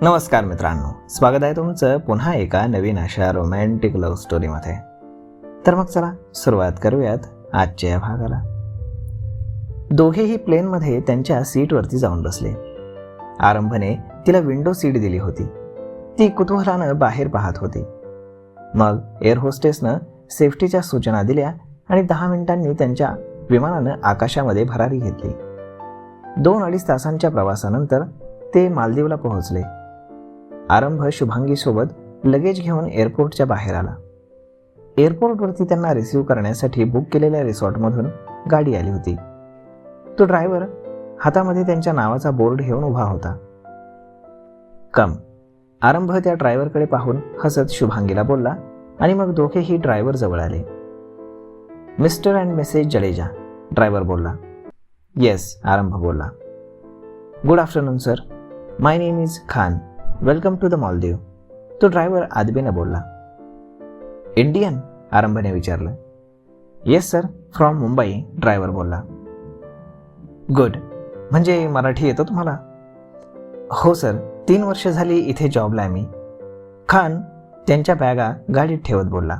नमस्कार मित्रांनो, स्वागत आहे तुमचं पुन्हा एका नवीन अशा रोमॅन्टिक लव्ह स्टोरीमध्ये. तर मग चला सुरुवात करूयात आजच्या या भागाला. दोघेही प्लेनमध्ये त्यांच्या सीटवरती जाऊन बसले. आरंभने तिला विंडो सीट दिली होती. ती कुतूहलानं बाहेर पाहत होती. मग एअर होस्टेसनं सेफ्टीच्या सूचना दिल्या आणि 10 मिनिटांनी त्यांच्या विमानानं आकाशामध्ये भरारी घेतली. 2-2.5 तासांच्या प्रवासानंतर ते मालदीवला पोहोचले. आरंभ शुभांगीसोबत लगेज घेऊन एअरपोर्टच्या बाहेर आला. एअरपोर्टवरती त्यांना रिसीव्ह करण्यासाठी बुक केलेल्या रिसॉर्टमधून गाडी आली होती. तो ड्रायव्हर हातामध्ये त्यांच्या नावाचा बोर्ड घेऊन उभा होता. कम. आरंभ त्या ड्रायव्हरकडे पाहून हसत शुभांगीला बोलला आणि मग दोघेही ड्रायव्हर जवळ आले. Mr and Mrs Jadeja, driver बोलला. येस, आरंभ बोलला. Good afternoon sir, my name is Khan, welcome to the Maldives, तो ड्रायव्हर आदबीनं बोलला. इंडियन, आरंभने विचारलं. Yes sir, from Mumbai, driver बोलला. गुड, म्हणजे मराठी येतं तुम्हाला? हो सर, 3 वर्ष झाली इथे जॉबला आहे मी, खान त्यांच्या बॅगा गाडीत ठेवत बोलला.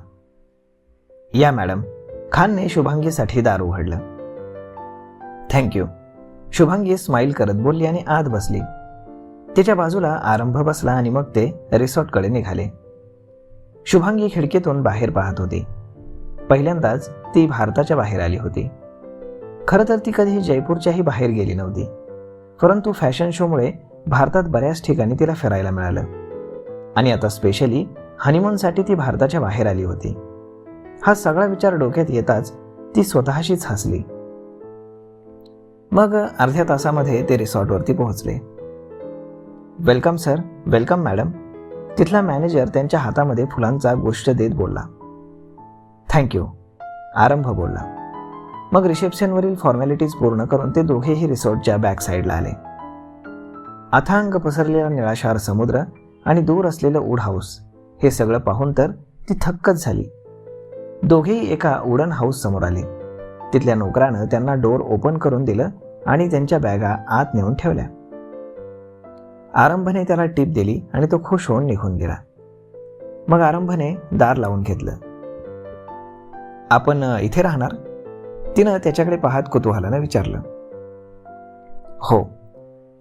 या मॅडम, खानने शुभांगीसाठी दार उघडलं. थँक्यू, शुभांगी स्माईल करत बोलली आणि आत बसली. तिच्या बाजूला आरंभ बसला आणि मग ते रिसॉर्टकडे निघाले. शुभांगी खिडकीतून बाहेर पाहत होती. पहिल्यांदाच ती भारताच्या बाहेर आली होती. खरं तर ती कधी जयपूरच्याही बाहेर गेली नव्हती, परंतु फॅशन शोमुळे भारतात बऱ्याच ठिकाणी तिला फिरायला मिळालं आणि आता स्पेशली हनीमूनसाठी ती भारताच्या बाहेर आली होती. हा सगळा विचार डोक्यात येताच ती स्वतःशीच हसली. मग अर्ध्या तासामध्ये ते रिसॉर्टवरती पोहोचले. वेलकम सर, वेलकम मॅडम, तिथला मॅनेजर त्यांच्या हातामध्ये फुलांचा गुच्छ देत बोलला. थँक्यू, आरंभ बोलला. मग रिसेप्शनवरील फॉर्मॅलिटीज पूर्ण करून ते दोघेही रिसॉर्टच्या बॅक साईडला आले. अथांग पसरलेला निळाशार समुद्र आणि दूर असलेलं वूड हाऊस, हे सगळं पाहून तर ती थक्कच झाली. दोघेही एका वुडन हाऊस समोर आले. तिथल्या नोकरानं त्यांना डोअर ओपन करून दिलं आणि त्यांच्या बॅगा आत नेऊन ठेवल्या. आरंभने त्याला टिप दिली आणि तो खुश होऊन निघून गेला. मग आरंभने दार लावून घेतलं. आपण इथे राहणार? तिनं त्याच्याकडे पाहत कुतूहलानं विचारलं. हो,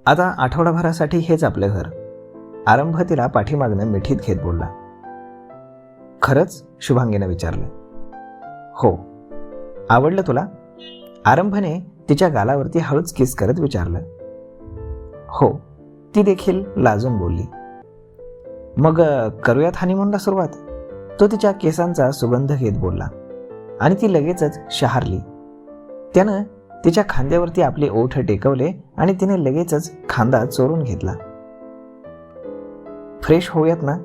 आता आठवडाभरासाठी हेच आपलं घर, आरंभ तिला पाठीमागनं मिठीत घेत बोलला. खरंच? शुभांगीनं विचारलं. हो. आवडलं तुला? आरंभने तिच्या गालावरती हळूच किस करत विचारलं. हो, ती देखील लाजून बोलली. मग करूयात हनीमूनला सुरुवात, तो तिच्या केसांचा सुगंध घेत बोलला आणि ती लगेचच शहारली. त्यानं तिच्या खांद्यावरती आपले ओठ टेकवले आणि तिने लगेचच खांदा चोरून घेतला. फ्रेश होऊयात ना,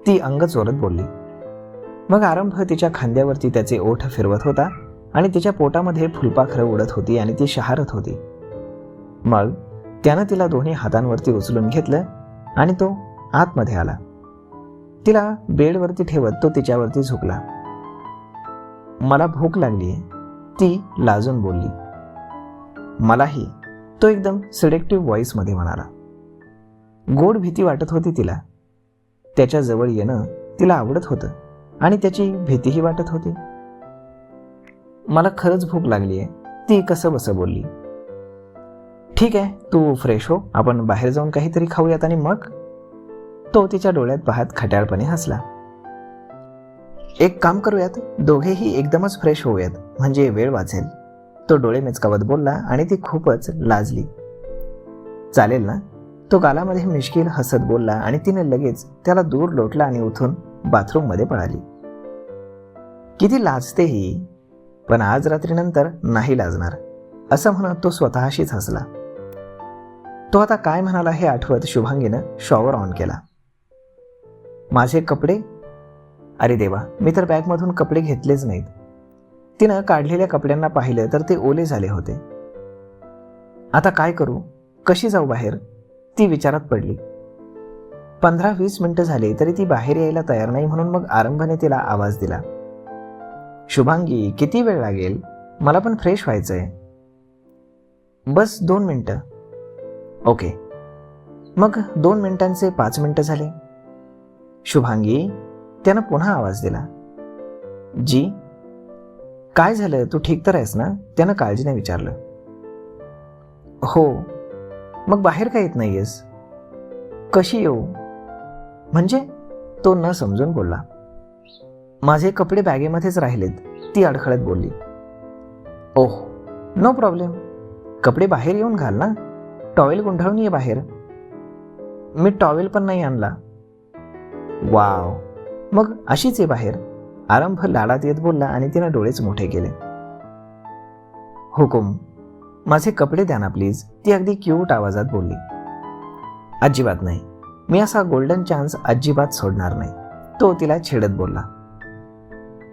ती अंग चोरत बोलली. मग आरंभ तिच्या खांद्यावरती त्याचे ओठ फिरवत होता आणि तिच्या पोटामध्ये फुलपाखरं उडत होती आणि ती शहारत होती. मग त्यानं तिला दोन्ही हातांवरती उचलून घेतलं आणि तो आतमध्ये आला. तिला बेडवरती ठेवत तो तिच्यावरती झुकला. मला भूक लागलीये, ती लाजून बोलली. मलाही, तो एकदम सिडेक्टिव्ह व्हॉइसमध्ये म्हणाला. गोड भीती वाटत होती तिला. त्याच्या जवळ येणं तिला आवडत होतं आणि त्याची भीतीही वाटत होती. मला खरंच भूक लागलीये, ती कसं बसं बोलली. ठीक आहे, तू फ्रेश हो, आपण बाहेर जाऊन काहीतरी खाऊयात आणि मग, तो तिच्या डोळ्यात पाहत खट्याळपणे हसला. एक काम करूयात, दोघेही एकदमच फ्रेश होऊयात, म्हणजे वेळ वाचेल, तो डोळे मिचकावत बोलला आणि ती खूपच लाजली. चालेल ना, तो गालामध्ये मिश्किल हसत बोलला आणि तिने लगेच त्याला दूर लोटला आणि उठून बाथरूममध्ये पळाली. किती लाजते ही, पण आज रात्रीनंतर नाही लाजणार, असं म्हणत तो स्वतःशीच हसला. तो आता काय म्हणाला हे आठवत शुभांगीनं शॉवर ऑन केला. माझे कपडे? अरे देवा, मी तर बॅगमधून कपडे घेतलेच नाहीत. तिनं काढलेल्या कपड्यांना पाहिलं तर ते ओले झाले होते. आता काय करू, कशी जाऊ बाहेर, ती विचारात पडली. 15-20 मिनिटं झाले तरी ती बाहेर यायला तयार नाही, म्हणून मग आरंभने तिला आवाज दिला. शुभांगी, किती वेळ लागेल, मला पण फ्रेश व्हायचंय. बस 2 मिनिटं. ओके. मग 2 मिनिटांचे 5 मिनिटं झाले. शुभांगी, त्यानं पुन्हा आवाज दिला. जी, काय झालं, तू ठीक तर आहेस ना? त्यानं काळजीने विचारलं. हो. मग बाहेर का येत नाहीयेस? कशी येऊ? म्हणजे? तो न समजून बोलला. माझे कपडे बॅगेमध्येच राहिलेत, ती अडखळत बोलली. ओह, नो प्रॉब्लेम. कपडे बाहेर येऊन घाल ना. टॉवेल गुंडाळून ये बाहेर. मी टॉवेल पण नाही आणला. वाव, मग अशीच आहे बाहेर. आरंभ लाडात येत बोलला आणि तिनं डोळेच मोठे केले. हुकुम, माझे कपडे द्या ना प्लीज, ती अगदी क्यूट आवाजात बोलली. अजिबात नाही, मी असा गोल्डन चान्स अजिबात सोडणार नाही, तो तिला छेडत बोलला.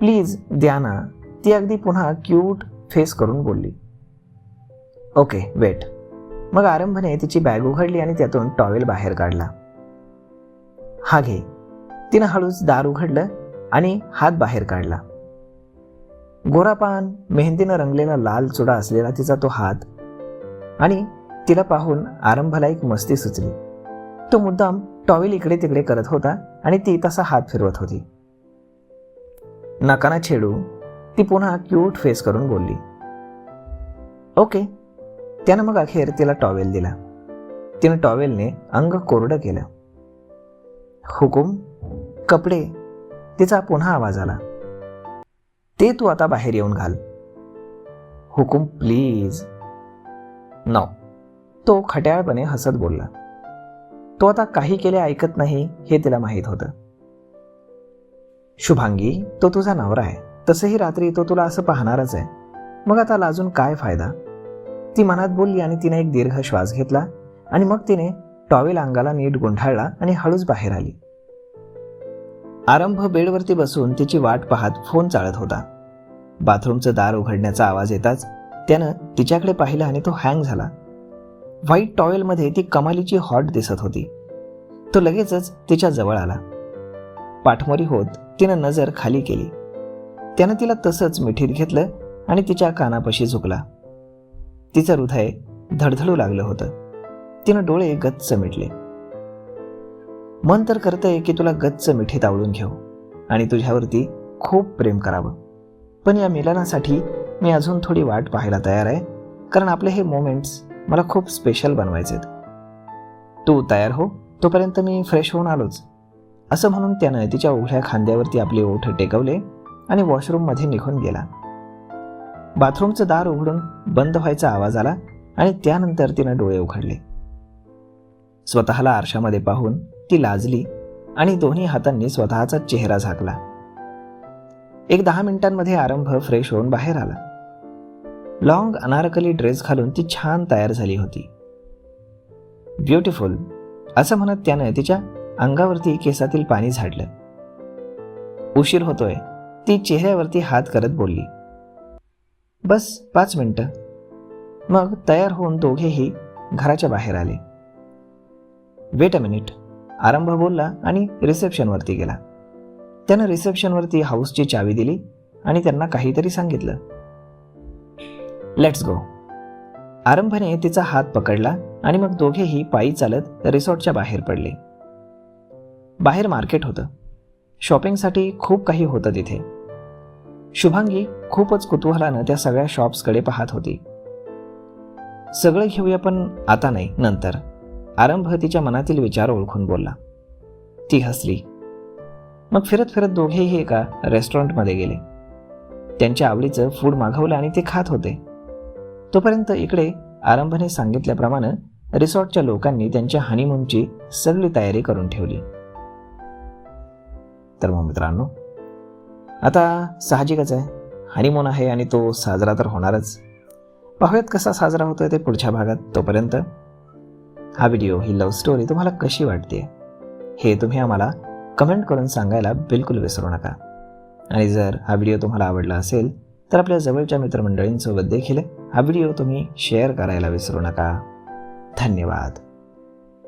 प्लीज द्या ना, ती अगदी पुन्हा क्यूट फेस करून बोलली. Okay wait. मग आरंभने तिची बॅग उघडली आणि त्यातून टॉवेल बाहेर काढला. हा घे. तिनं हळूच दार उघडलं आणि हात बाहेर काढला. गोरापान, मेहंदीनं रंगलेला लाल चुडा असलेला तिचा तो हात, आणि तिला पाहून आरंभाला एक मस्ती सुचली. तो मुद्दाम टॉवेल इकडे तिकडे करत होता आणि ती तसा हात फिरवत होती. नका ना छेडू, ती पुन्हा क्यूट फेस करून बोलली. ओके. त्यानं मग अखेर तिला टॉवेल दिला. तिनं टॉवेलने अंग कोरडं केलं. हुकुम, कपडे, तिचा पुन्हा आवाज आला. ते तू आता बाहेर येऊन घाल. हुकुम प्लीज. नो. तो खट्याळपणे हसत बोलला. तो आता काही केले ऐकत नाही हे तिला माहीत होतं. शुभांगी, तो तुझा नवरा आहे, तसंही रात्री तो तुला असं पाहणारच आहे, मग आता लाजून काय फायदा, ती मनात बोलली आणि तिने एक दीर्घ श्वास घेतला आणि मग तिने टॉवेल अंगाला नीट गुंढाळला आणि हळूच बाहेर आली. आरंभ बेडवरती बसून तिची वाट पाहत फोन चाळत होता. बाथरूमचं दार उघडण्याचा आवाज येताच त्यानं तिच्याकडे पाहिलं आणि तो हँग झाला. व्हाईट टॉवेलमध्ये ती कमालीची हॉट दिसत होती. तो लगेचच तिच्या जवळ आला. पाठमोरी होत तिनं नजर खाली केली. त्यानं तिला तसंच मिठीत घेतलं आणि तिच्या कानापाशी झुकला. तिचं हृदय धडधडू लागलं होतं. तिनं डोळे गच्च मिटले. मन तर करतंय की तुला गच्च मिठीत आवळून घेऊ आणि तुझ्यावरती खूप प्रेम करावं, पण या मिलनासाठी मी अजून थोडी वाट पाहायला तयार आहे, कारण आपले हे मोमेंट्स मला खूप स्पेशल बनवायचेत. तू तयार हो, तोपर्यंत मी फ्रेश होऊन आलोच, असं म्हणून त्यानं तिच्या उघड्या खांद्यावरती आपले ओठ टेकवले आणि वॉशरूममध्ये निघून गेला. बाथरूमचं दार उघडून बंद व्हायचा आवाज आला आणि त्यानंतर तिनं डोळे उघडले. स्वतःला आरशामध्ये पाहून ती लाजली आणि दोन्ही हातांनी स्वतःचा चेहरा झाकला. एक 10 मिनिटांमध्ये आरंभ फ्रेश होऊन बाहेर आला. लॉंग अनारकली ड्रेस घालून ती छान तयार झाली होती. ब्युटिफुल, असं म्हणत त्यानं तिच्या अंगावरती केसातील पाणी झाडलं. उशीर होतोय, ती चेहऱ्यावरती हात करत बोलली. बस 5 मिनिटं. मग तयार होऊन दोघेही घराच्या बाहेर आले. वेट अ मिनिट, आरंभ बोलला आणि रिसेप्शनवरती गेला. त्यानं रिसेप्शनवरती हाऊसची चावी दिली आणि त्यांना काहीतरी सांगितलं. Let's go. आरंभने तिचा हात पकडला आणि मग दोघेही पायी चालत रिसॉर्टच्या बाहेर पडले. बाहेर मार्केट होतं. शॉपिंगसाठी खूप काही होतं तिथे. शुभांगी खूपच कुतूहलानं त्या सगळ्या शॉप्सकडे पाहत होती. सगळं घेऊया पण आता नाही, नंतर, आरंभ तिच्या मनातील विचार ओळखून बोलला. ती हसली. मग फिरत फिरत दोघेही एका रेस्टॉरंटमध्ये गेले. त्यांच्या आवडीचं फूड मागवलं आणि ते खात होते. तोपर्यंत इकडे आरंभने सांगितल्याप्रमाणे रिसॉर्टच्या लोकांनी त्यांच्या हनीमूनची सगळी तयारी करून ठेवली. तर मग मित्रांनो, आता साहजिकच आहे, हनीमून आहे आणि तो साजरा तर होणारच. पाहूयात कसा साजरा होतोय ते पुढच्या भागात. तोपर्यंत हा व्हिडिओ, ही लव्ह स्टोरी तुम्हाला कशी वाटते हे तुम्ही आम्हाला कमेंट करून सांगायला बिलकुल विसरू नका. आणि जर हा व्हिडिओ तुम्हाला आवडला असेल तर आपल्या जवळच्या मित्रमंडळींसोबत देखील हा व्हिडिओ तुम्ही शेअर करायला विसरू नका. धन्यवाद.